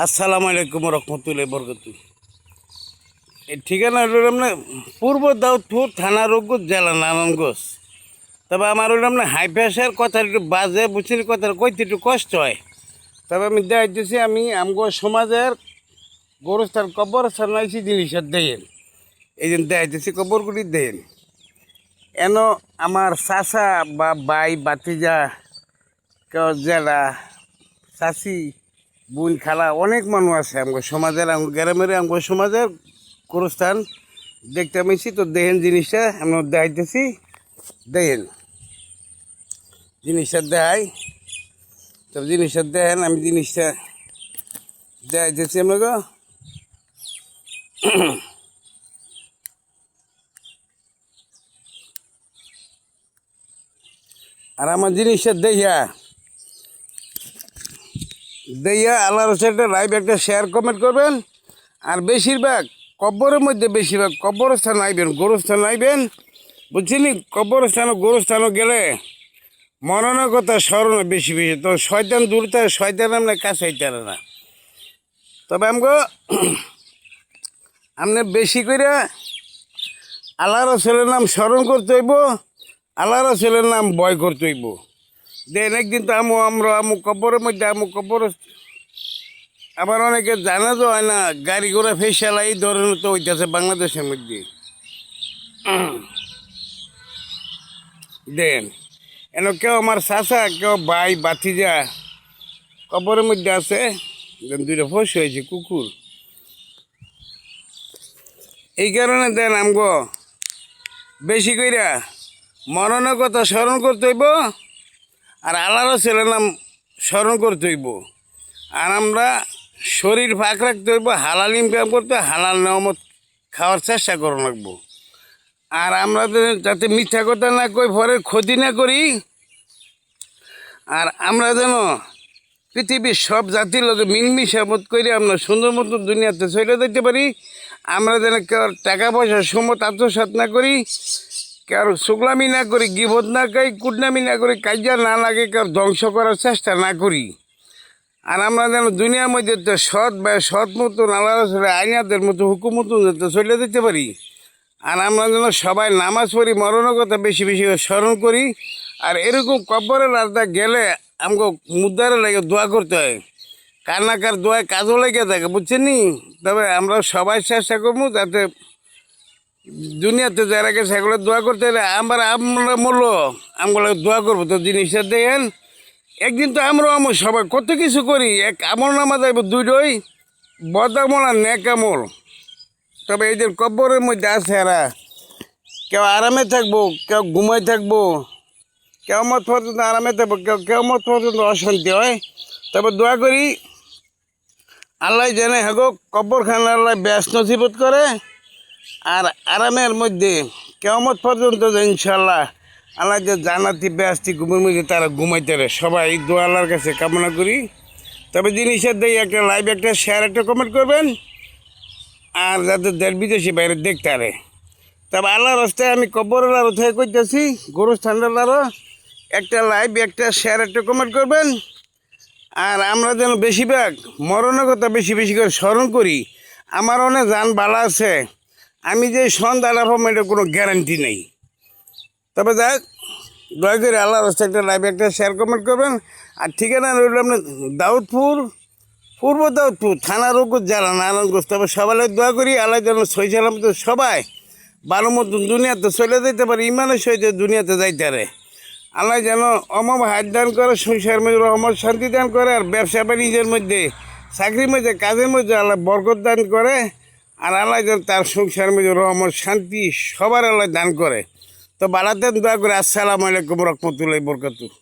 আসসালামু আলাইকুম রহমতুল্লাহ বরকতু। এই ঠিকানা হলো আপনার পূর্ব দাউদপুর থানা রঘুগঞ্জ জেলা নারায়ণগঞ্জ। তবে আমার হলো আপনার হাই প্রেশার কথা একটু বাজে বুঝির কথা কইতে একটু কষ্ট হয়। তবে আমি দেখাইতেছি আমি আমগো সমাজের গোরস্থান কবরস্থান আইসি জিনিসের দেন এই জন্য দেখাইতেছি কবরগুলি দেন এন আমার চাচা বা বাই বাতিজা কেউ জেলা চাষি বোন খালা অনেক মানুষ আছে আমার সমাজের আমার গ্রামের আমার সমাজের গোরস্থান দেখতে পেয়েছি। তো দেখেন জিনিসটা আমরা দেখাইতেছি, দেখেন জিনিসটা দেখাই। তো জিনিসটা দেখেন আমি জিনিসটা দেখাইতেছি আপনাকে। আর আমার জিনিসটা দেখিয়া আল্লাহর একটা লাইভ একটা শেয়ার কমেন্ট করবেন। আর বেশিরভাগ কবরের মধ্যে বেশিরভাগ কবরস্থান আইবেন, গোরস্থান আইবেন, বুঝছিনি? কবরস্থান গোরস্থানও গেলে মরণের কথা স্মরণ বেশি বেশি। তো শয়তান দূরতে শয়তান আমরা কাছে আইতে না। তবে আপনি বেশি করে আল্লাহ রাসূলের নাম স্মরণ করতে হইব, আল্লাহ রাসূলের নাম ভয় করতে হইব। দেন একদিন তো আমরা কবরের মধ্যে কবর আবার অনেকে জানা তো হয় না, গাড়ি ঘোড়া ফেসালা এই ধরনের তো হইতেছে বাংলাদেশের মধ্যে। দেন এন কেউ আমার চাচা কেউ ভাই বাতিজা কবরের মধ্যে আছে। দুইটা ফস হয়েছে কুকুর। এই কারণে দেন আমগো বেশি কইরা মরণের কথা স্মরণ করতে হইব আর আল্লাহর ছেলের নাম স্মরণ করতে হইব। আর আমরা শরীর ফাঁক রাখতে হইব, হালাল ইনকাম করতে হালাল নেয়ামত খাওয়ার চেষ্টা করা লাগবো। আর আমরা যাতে মিথ্যা কথা না কই, পরের ক্ষতি না করি। আর আমরা যেন পৃথিবীর সব জাতির লোক মিলমিশা বোধ করে আমরা সুন্দর মতো দুনিয়াতে চলে যেতে পারি। আমরা যেন কেউ টাকা পয়সা সমত আত্মসাৎ না করি, কারো শুকলামি না করি, গিবত না করি, কুটনামি না করি, কাজা না লাগে, কারো ধ্বংস করার চেষ্টা না করি। আর আমরা যেন দুনিয়ার মধ্যে সৎ মতন আল্লাহ রাসূলের আইনাদের মতো হুকুম মতন যাতে চলে যেতে পারি। আর আমরা যেন সবাই নামাজ পড়ি, মরণের কথা বেশি বেশি স্মরণ করি। আর এরকম কবরের রাস্তা গেলে আমাকে মুদ্রারে লাগে দোয়া করতে হয়, কার না কার দোয়ায় কাজও লেগে থাকে, বুঝছেন নি? তবে আমরা সবাই চেষ্টা করবো যাতে দুনিয়াতে যারা গেছে সেগুলো দোয়া করতে হলে আমরা মূল্য আমগুলো দোয়া করবো। তো জিনিসটা দেখেন একদিন তো আমরা সবাই কত কিছু করি, এক আমল নামা যাইব দুইটাই বদ আমল আর নেক আমল। তবে এই যে কবরের মধ্যে আছে এরা কেউ আরামে থাকবো, কেউ ঘুমাই থাকবো, কেউ মত পর্যন্ত আরামে থাকবো, কেউ মত পর্যন্ত অশান্তি হয়। তবে দোয়া করি আল্লাহ জানে হাগো কবরখানা আল্লাহ ব্যস্ত নসিবত করে। আর আরামের মধ্যে কেমত পর্যন্ত ইনশাল্লাহ আল্লাহ যে জানাতি ব্যস্তি ঘুমের মধ্যে তারা ঘুমাইতে পারে। সবাই দোয়া আল্লাহর কাছে কামনা করি। তবে জিনিসের দিয়ে একটা লাইভ একটা শেয়ার একটা কমেন্ট করবেন আর যাতে দেশ বিদেশি বাইরে দেখতে পারে। তবে আল্লাহর রাস্তায় আমি কবরের আরো থেকে করতেছি, গোরস্থানের আরো একটা লাইভ একটা শেয়ার একটা কমেন্ট করবেন। আর আমরা যেন বেশিরভাগ মরণের কথা বেশি বেশি করে স্মরণ করি। আমার অনেক জান বালা আছে, আমি যে সন্ধ্যা লাভ এটা কোনো গ্যারান্টি নেই। তবে যাক দয়া করে আল্লাহর রাস্তায় একটা লাইভ একটা শেয়ার কমেন্ট করবেন। আর ঠিকানা রইল আপনার দাউদপুর, পূর্ব দাউদপুর থানা রঘুগঞ্জ জেলা নারায়ণগঞ্জ। তবে সবাই দোয়া করি আল্লাহ যেন সই সালামত সবাই ভালো মতন দুনিয়াতে চলে যেতে পারে, ইমানের সহিত দুনিয়াতে যাইতে পারে। আল্লাহ যেন অমম হাত দান করে, সংসার মধ্যে রহমত শান্তি দান করে। আর ব্যবসা বাণিজ্যের মধ্যে চাকরির মধ্যে কাজের মধ্যে আল্লাহ বরকত দান করে। আর আল্লাহ যেন তার সংসার মধ্যে রহমত শান্তি সবার আল্লাহ দান করে। তো বালাতেন দোয়া করে। আসসালামু আলাইকুম রহমতুল্লাহি বরকাতুহু।